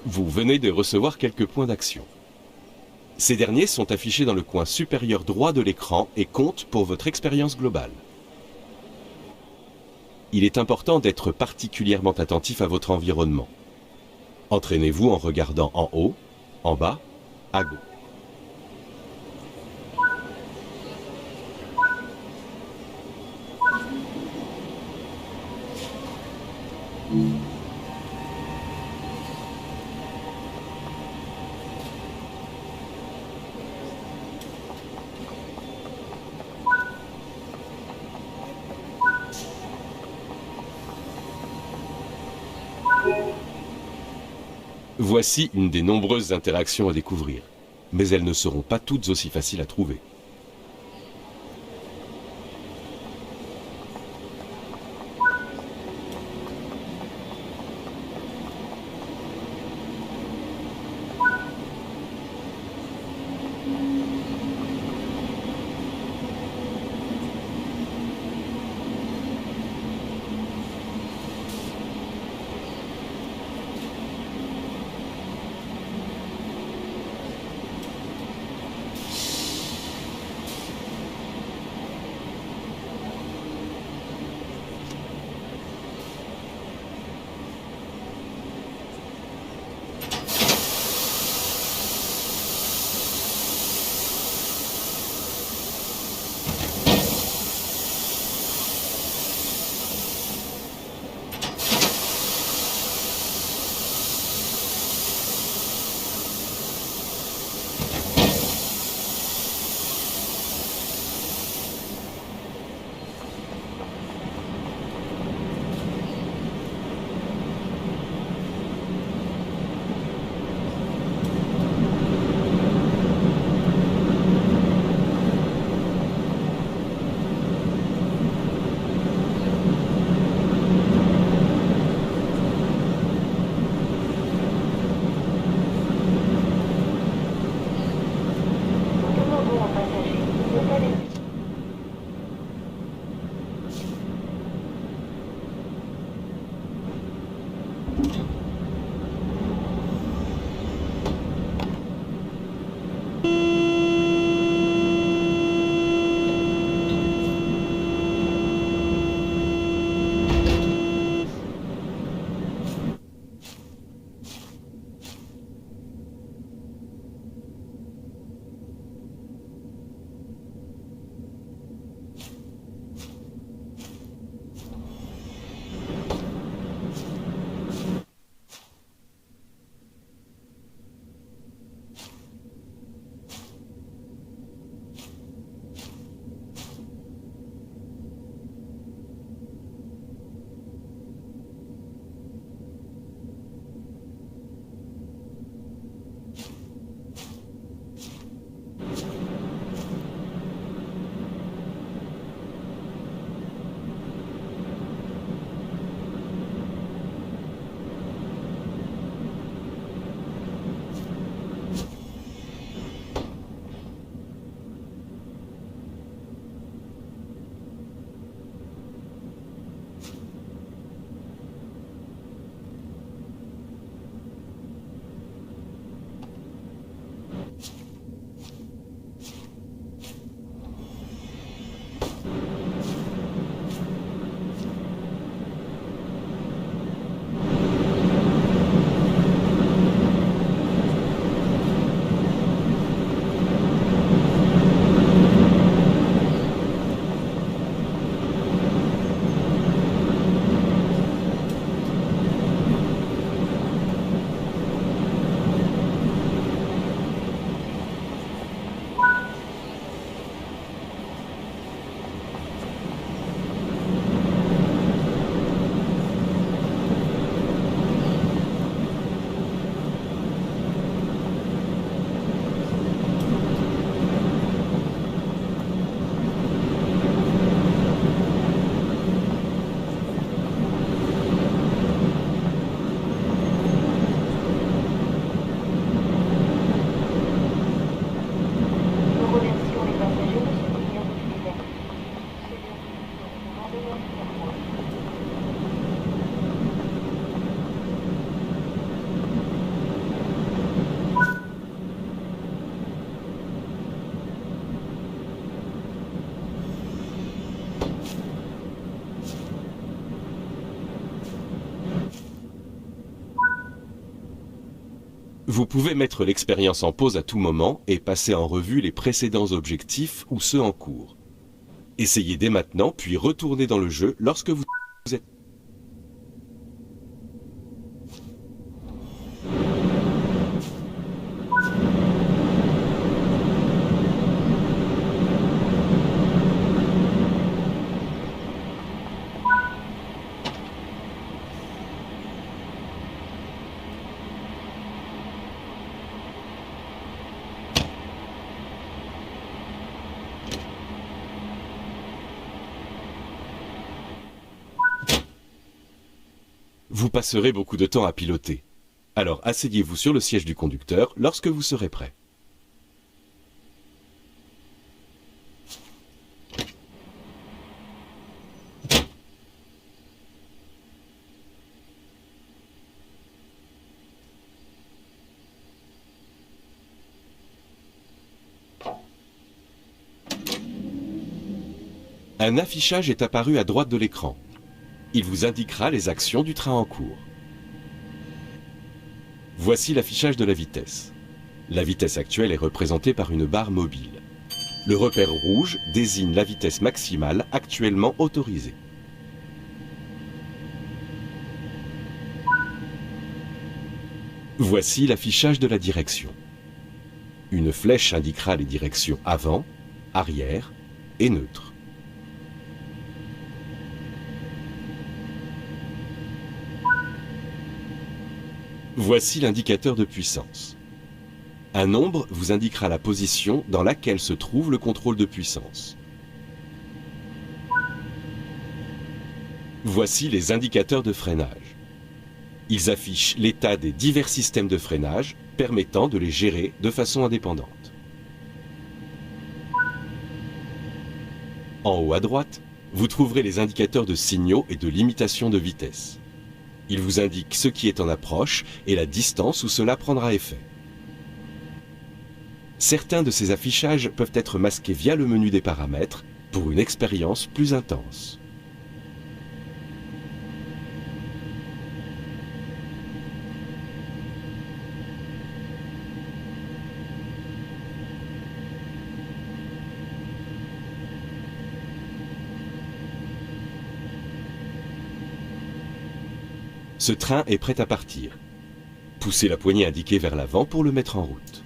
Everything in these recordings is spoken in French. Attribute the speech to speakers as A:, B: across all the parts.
A: Vous venez de recevoir quelques points d'action. Ces derniers sont affichés dans le coin supérieur droit de l'écran et comptent pour votre expérience globale. Il est important d'être particulièrement attentif à votre environnement. Entraînez-vous en regardant en haut, en bas, à gauche. Voici une des nombreuses interactions à découvrir, mais elles ne seront pas toutes aussi faciles à trouver. Vous pouvez mettre l'expérience en pause à tout moment et passer en revue les précédents objectifs ou ceux en cours. Essayez dès maintenant, puis retournez dans le jeu lorsque vous êtes... Vous passerez beaucoup de temps à piloter. Alors asseyez-vous sur le siège du conducteur lorsque vous serez prêt. Un affichage est apparu à droite de l'écran. Il vous indiquera les actions du train en cours. Voici l'affichage de la vitesse. La vitesse actuelle est représentée par une barre mobile. Le repère rouge désigne la vitesse maximale actuellement autorisée. Voici l'affichage de la direction. Une flèche indiquera les directions avant, arrière et neutre. Voici l'indicateur de puissance. Un nombre vous indiquera la position dans laquelle se trouve le contrôle de puissance. Voici les indicateurs de freinage. Ils affichent l'état des divers systèmes de freinage permettant de les gérer de façon indépendante. En haut à droite, vous trouverez les indicateurs de signaux et de limitation de vitesse. Il vous indique ce qui est en approche et la distance où cela prendra effet. Certains de ces affichages peuvent être masqués via le menu des paramètres pour une expérience plus intense. Ce train est prêt à partir. Poussez la poignée indiquée vers l'avant pour le mettre en route.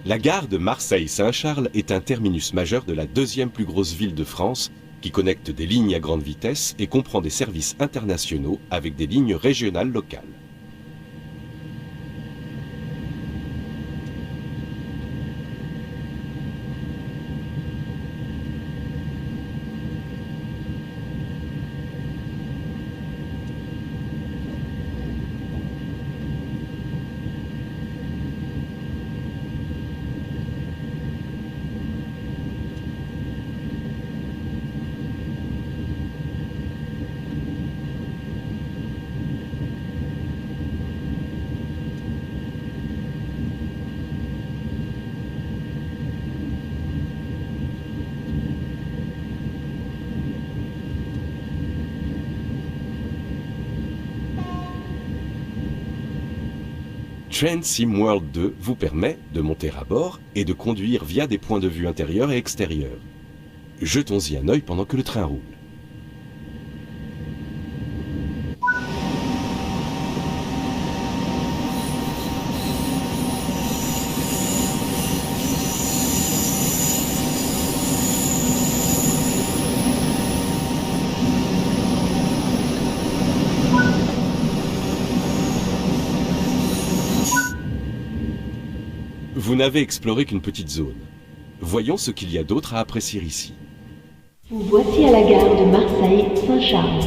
A: La gare de Marseille-Saint-Charles est un terminus majeur de la deuxième plus grosse ville de France qui connecte des lignes à grande vitesse et comprend des services internationaux avec des lignes régionales locales. Train Sim World 2 vous permet de monter à bord et de conduire via des points de vue intérieurs et extérieurs. Jetons-y un œil pendant que le train roule. Vous n'avez exploré qu'une petite zone. Voyons ce qu'il y a d'autre à apprécier ici.
B: Vous voici à la gare de Marseille-Saint-Charles.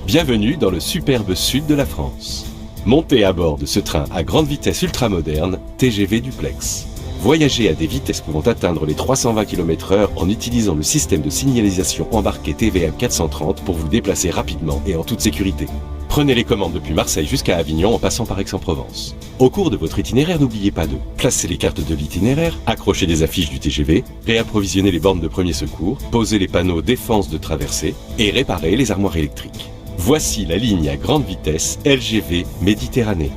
A: Bienvenue dans le superbe sud de la France. Montez à bord de ce train à grande vitesse ultramoderne, TGV Duplex. Voyagez à des vitesses pouvant atteindre les 320 km/h en utilisant le système de signalisation embarqué TVM 430 pour vous déplacer rapidement et en toute sécurité. Prenez les commandes depuis Marseille jusqu'à Avignon en passant par Aix-en-Provence. Au cours de votre itinéraire, n'oubliez pas de placer les cartes de l'itinéraire, accrocher des affiches du TGV, réapprovisionner les bornes de premier secours, poser les panneaux défense de traversée et réparer les armoires électriques. Voici la ligne à grande vitesse LGV Méditerranée.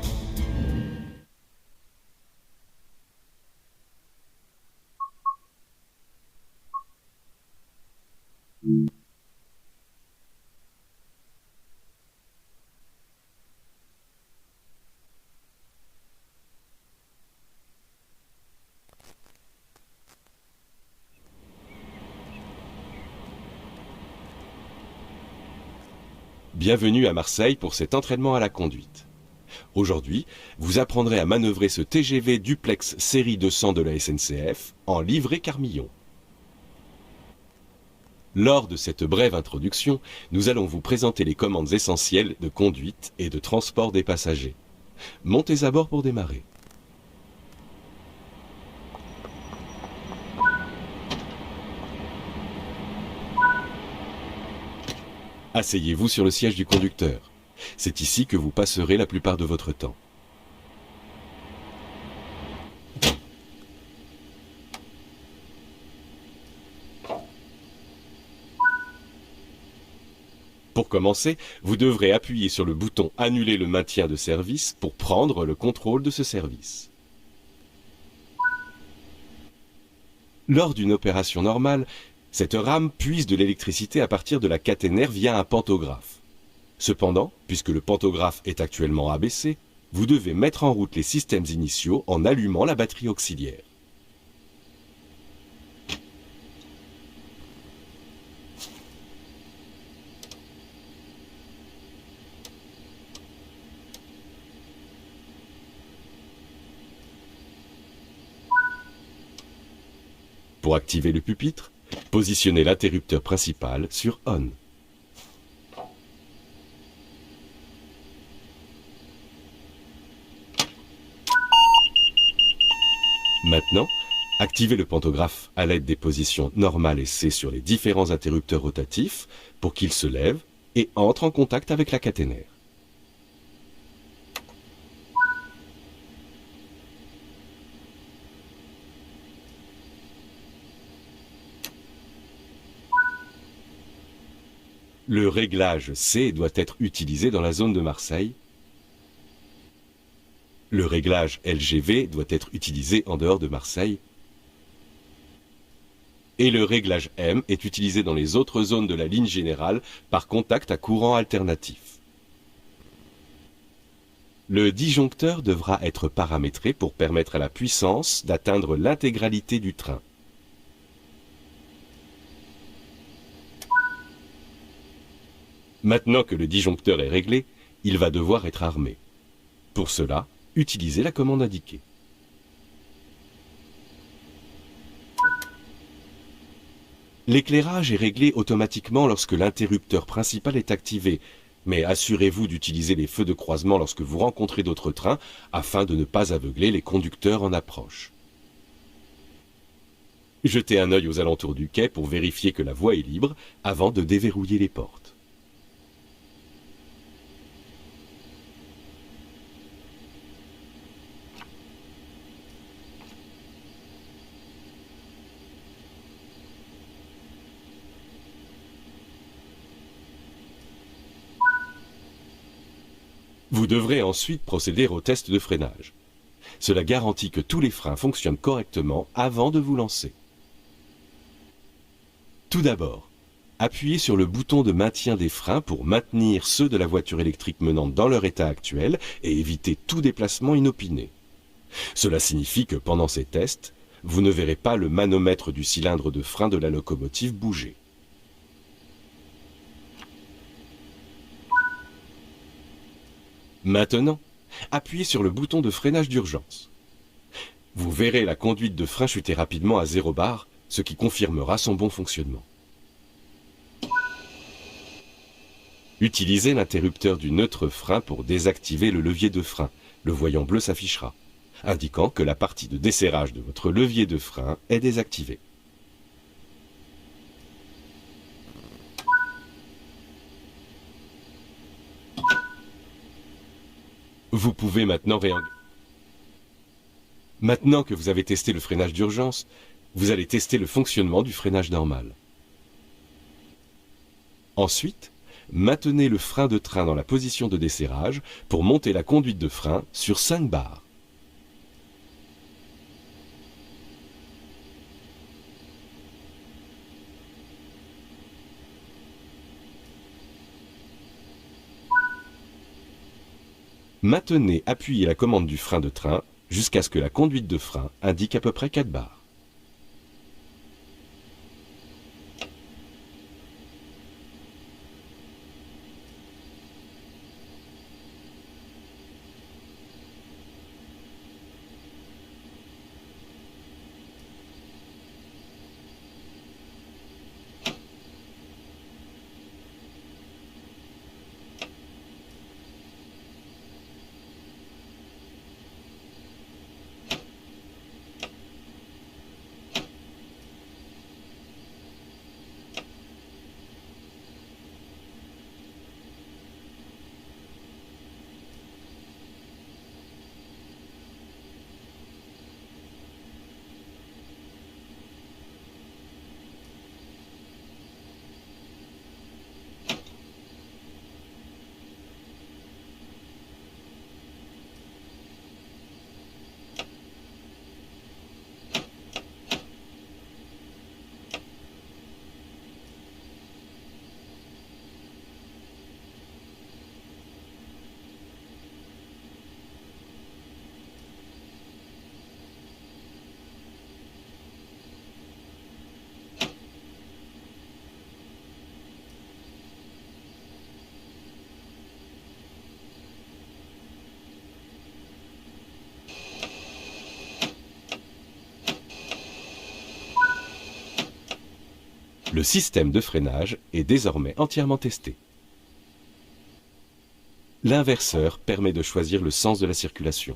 A: Bienvenue à Marseille pour cet entraînement à la conduite. Aujourd'hui, vous apprendrez à manœuvrer ce TGV Duplex série 200 de la SNCF en livrée Carmillon. Lors de cette brève introduction, nous allons vous présenter les commandes essentielles de conduite et de transport des passagers. Montez à bord pour démarrer. Asseyez-vous sur le siège du conducteur. C'est ici que vous passerez la plupart de votre temps. Pour commencer, vous devrez appuyer sur le bouton « Annuler le maintien de service » pour prendre le contrôle de ce service. Lors d'une opération normale, cette rame puise de l'électricité à partir de la caténaire via un pantographe. Cependant, puisque le pantographe est actuellement abaissé, vous devez mettre en route les systèmes initiaux en allumant la batterie auxiliaire. Pour activer le pupitre, positionnez l'interrupteur principal sur On. Maintenant, activez le pantographe à l'aide des positions normale et C sur les différents interrupteurs rotatifs pour qu'il se lève et entre en contact avec la caténaire. Le réglage C doit être utilisé dans la zone de Marseille. Le réglage LGV doit être utilisé en dehors de Marseille. Et le réglage M est utilisé dans les autres zones de la ligne générale par contact à courant alternatif. Le disjoncteur devra être paramétré pour permettre à la puissance d'atteindre l'intégralité du train. Maintenant que le disjoncteur est réglé, il va devoir être armé. Pour cela, utilisez la commande indiquée. L'éclairage est réglé automatiquement lorsque l'interrupteur principal est activé, mais assurez-vous d'utiliser les feux de croisement lorsque vous rencontrez d'autres trains afin de ne pas aveugler les conducteurs en approche. Jetez un œil aux alentours du quai pour vérifier que la voie est libre avant de déverrouiller les portes. Vous devrez ensuite procéder au test de freinage. Cela garantit que tous les freins fonctionnent correctement avant de vous lancer. Tout d'abord, appuyez sur le bouton de maintien des freins pour maintenir ceux de la voiture électrique menante dans leur état actuel et éviter tout déplacement inopiné. Cela signifie que pendant ces tests, vous ne verrez pas le manomètre du cylindre de frein de la locomotive bouger. Maintenant, appuyez sur le bouton de freinage d'urgence. Vous verrez la conduite de frein chuter rapidement à 0 bar, ce qui confirmera son bon fonctionnement. Utilisez l'interrupteur du neutre frein pour désactiver le levier de frein. Le voyant bleu s'affichera, indiquant que la partie de desserrage de votre levier de frein est désactivée. Vous pouvez maintenant Maintenant que vous avez testé le freinage d'urgence, vous allez tester le fonctionnement du freinage normal. Ensuite, maintenez le frein de train dans la position de desserrage pour monter la conduite de frein sur 5 bars. Maintenez appuyée la commande du frein de train jusqu'à ce que la conduite de frein indique à peu près 4 bars. Le système de freinage est désormais entièrement testé. L'inverseur permet de choisir le sens de la circulation.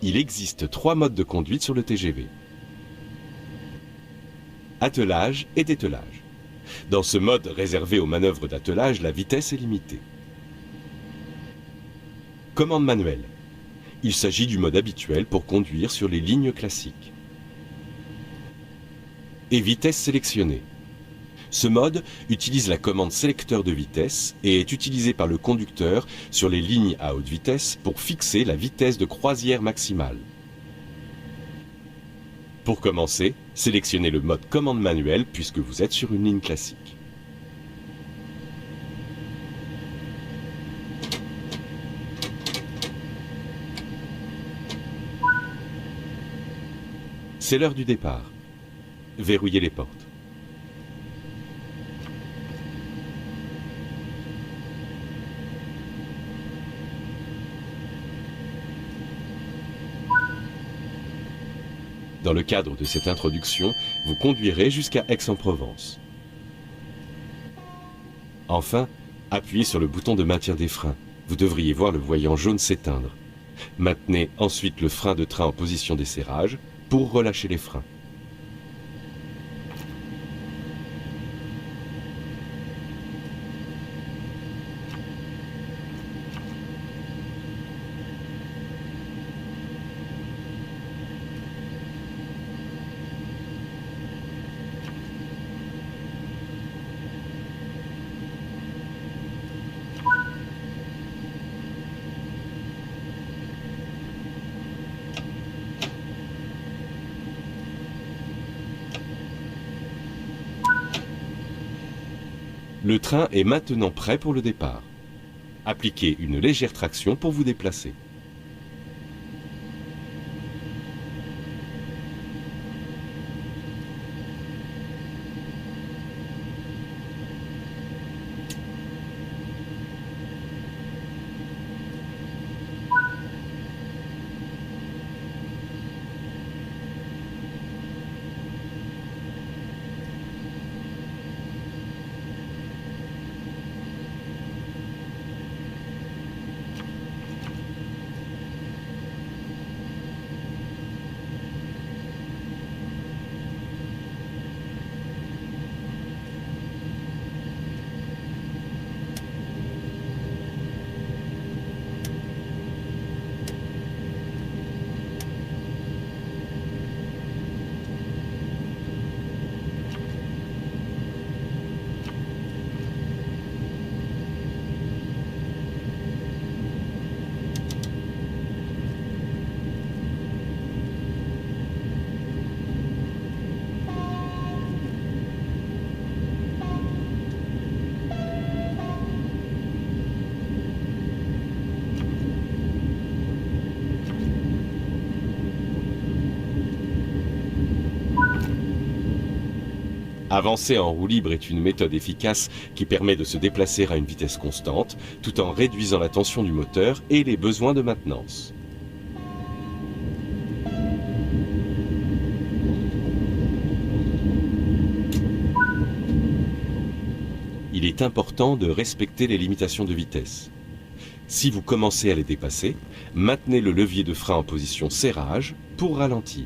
A: Il existe 3 modes de conduite sur le TGV. Attelage et dételage. Dans ce mode réservé aux manœuvres d'attelage, la vitesse est limitée. Commande manuelle. Il s'agit du mode habituel pour conduire sur les lignes classiques. Et vitesse sélectionnée. Ce mode utilise la commande sélecteur de vitesse et est utilisé par le conducteur sur les lignes à haute vitesse pour fixer la vitesse de croisière maximale. Pour commencer, sélectionnez le mode commande manuelle puisque vous êtes sur une ligne classique. C'est l'heure du départ. Verrouillez les portes. Dans le cadre de cette introduction, vous conduirez jusqu'à Aix-en-Provence. Enfin, appuyez sur le bouton de maintien des freins. Vous devriez voir le voyant jaune s'éteindre. Maintenez ensuite le frein de train en position d'esserrage pour relâcher les freins. Le train est maintenant prêt pour le départ. Appliquez une légère traction pour vous déplacer. Avancer en roue libre est une méthode efficace qui permet de se déplacer à une vitesse constante, tout en réduisant la tension du moteur et les besoins de maintenance. Il est important de respecter les limitations de vitesse. Si vous commencez à les dépasser, maintenez le levier de frein en position serrage pour ralentir.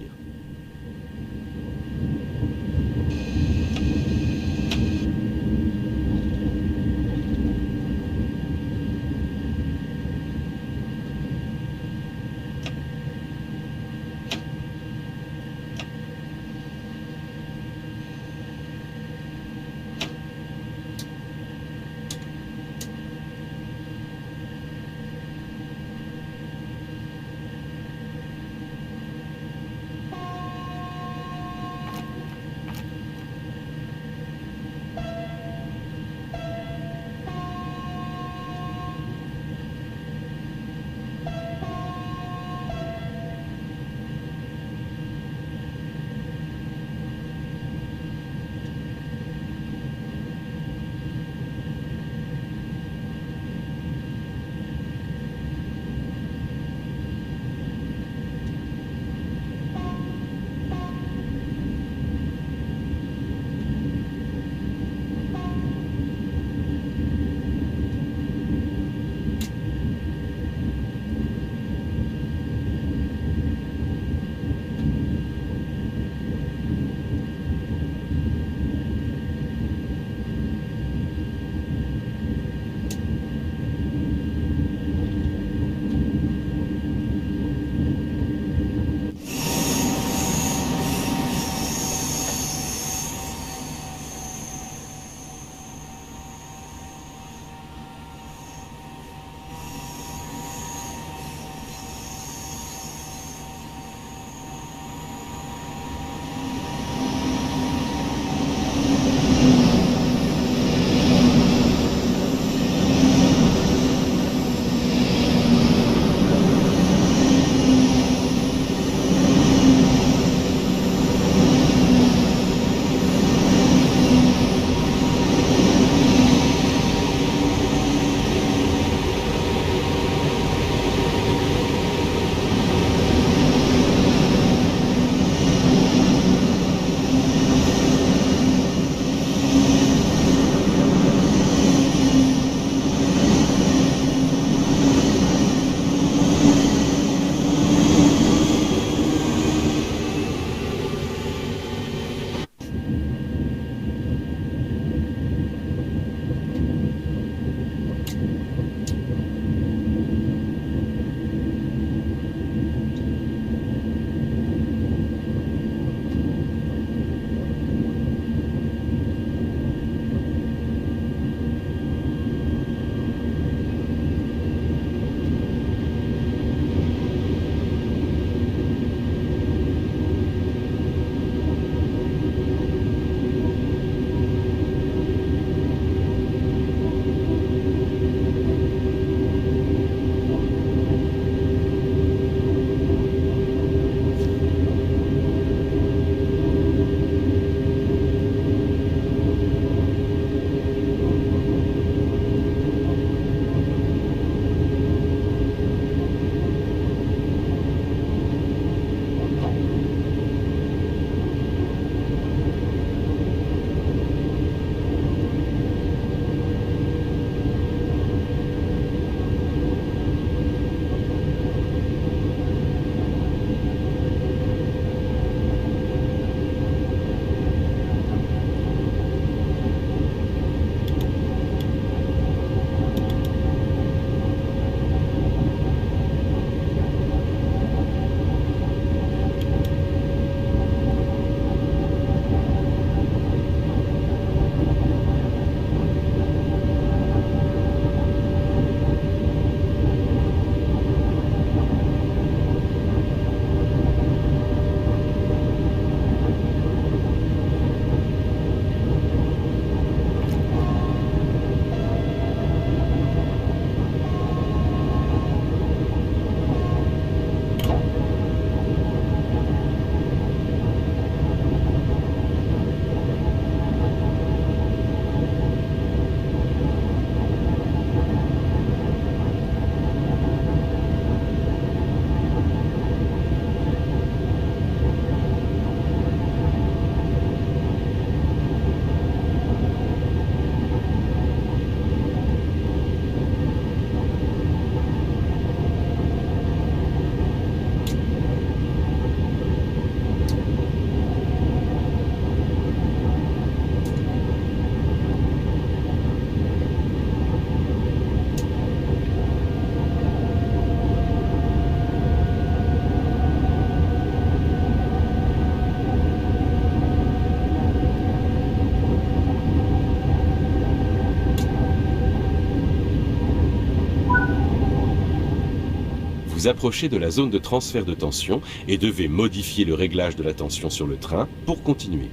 A: vous approchez de la zone de transfert de tension et devez modifier le réglage de la tension sur le train pour continuer.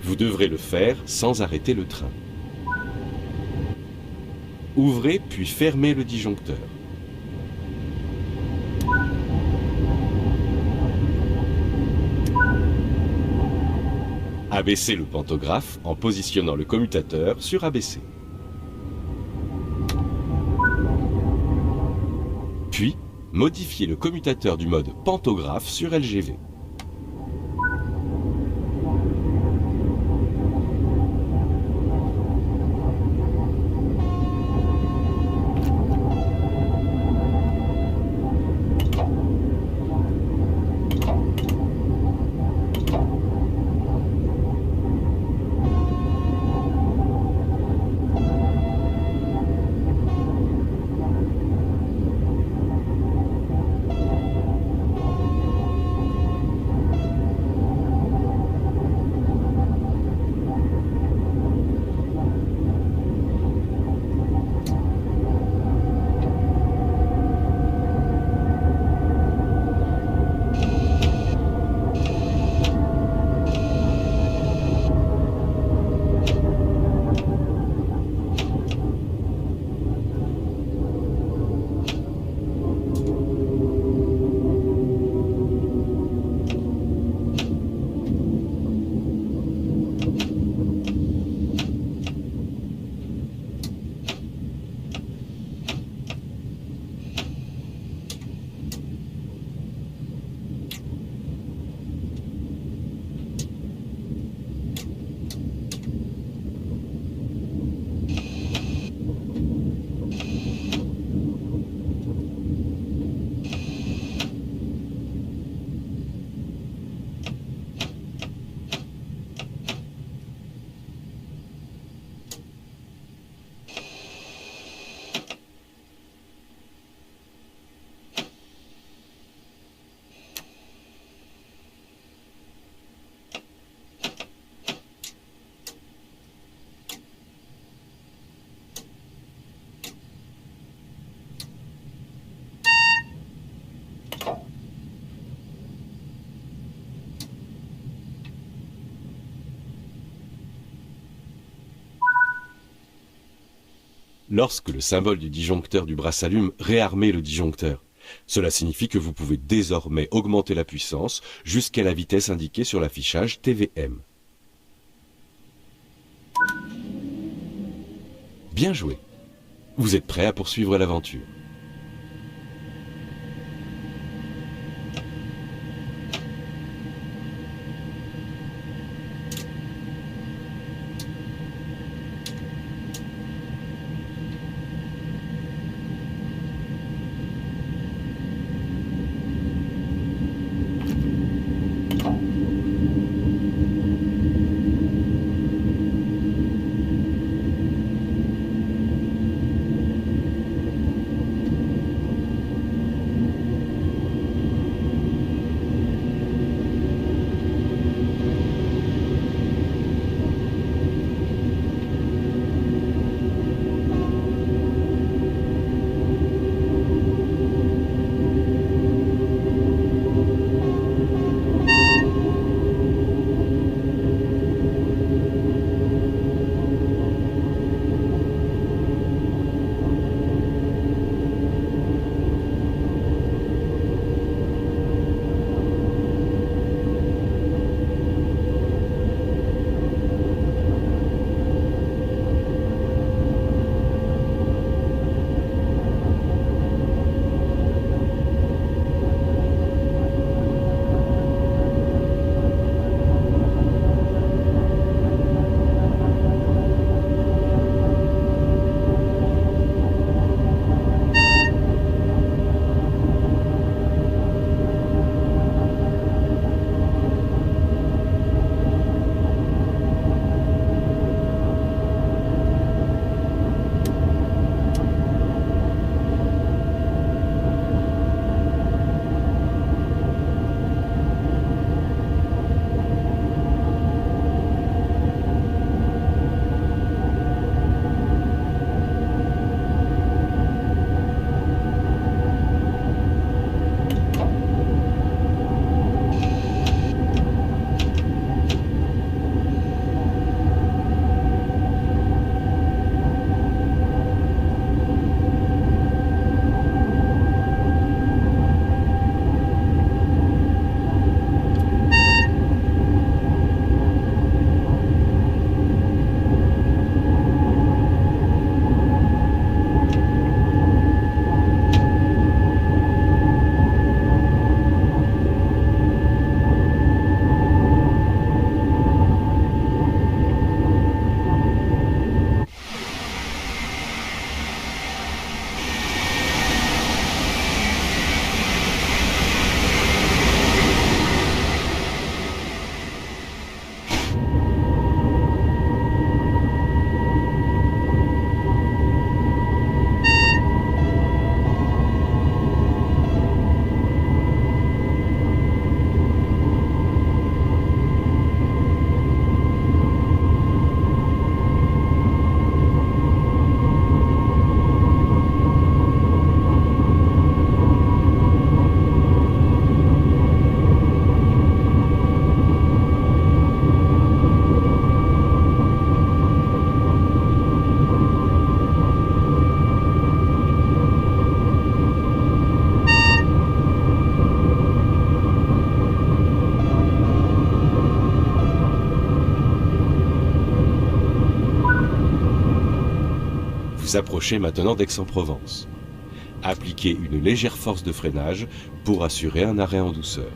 A: Vous devrez le faire sans arrêter le train. Ouvrez puis fermez le disjoncteur. Abaissez le pantographe en positionnant le commutateur sur abaissé. Puis, modifiez le commutateur du mode pantographe sur LGV. Lorsque le symbole du disjoncteur du bras s'allume, réarmez le disjoncteur. Cela signifie que vous pouvez désormais augmenter la puissance jusqu'à la vitesse indiquée sur l'affichage TVM. Bien joué. Vous êtes prêt à poursuivre l'aventure. Vous approchez maintenant d'Aix-en-Provence. Appliquez une légère force de freinage pour assurer un arrêt en douceur.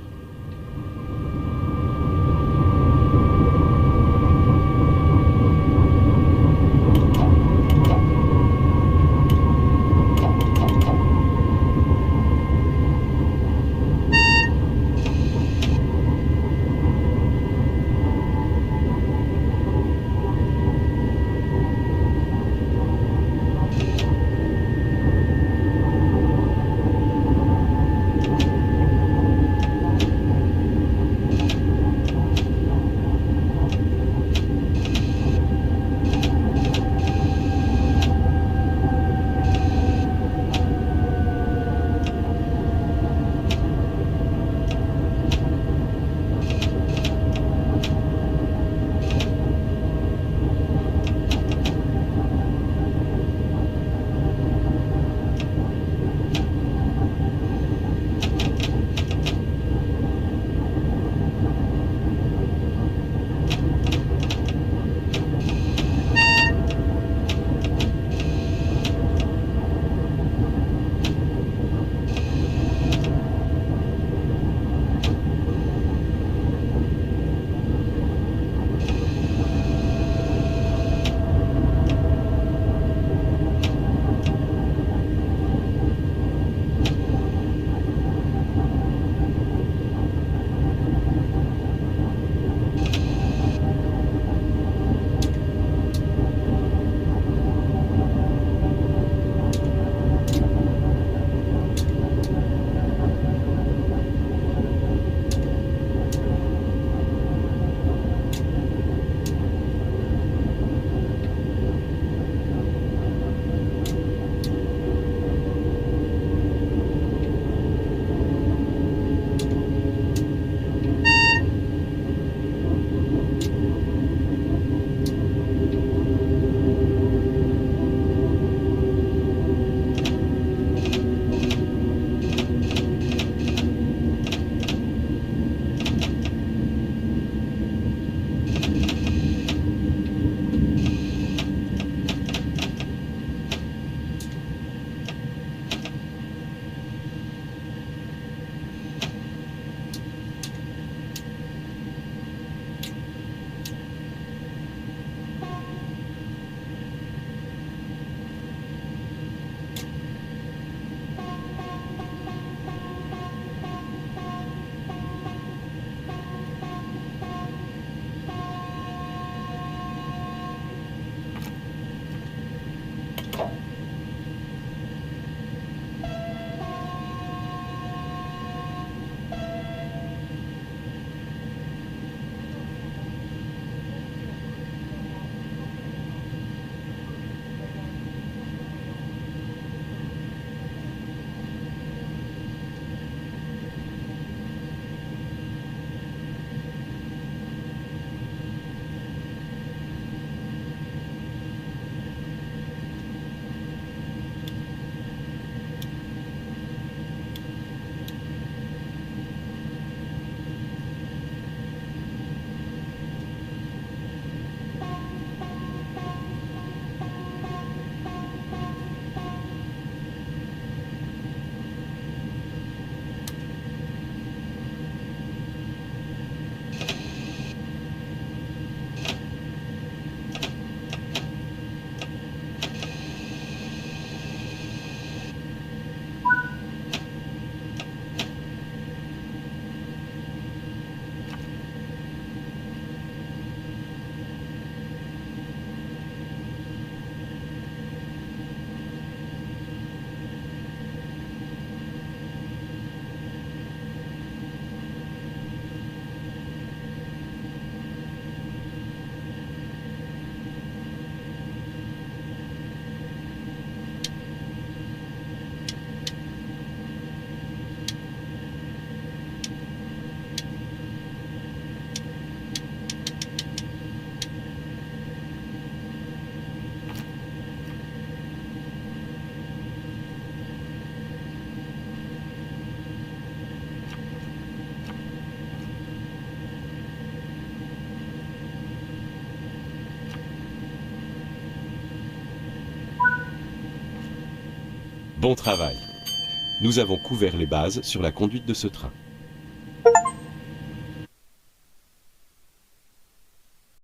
A: Bon travail. Nous avons couvert les bases sur la conduite de ce train.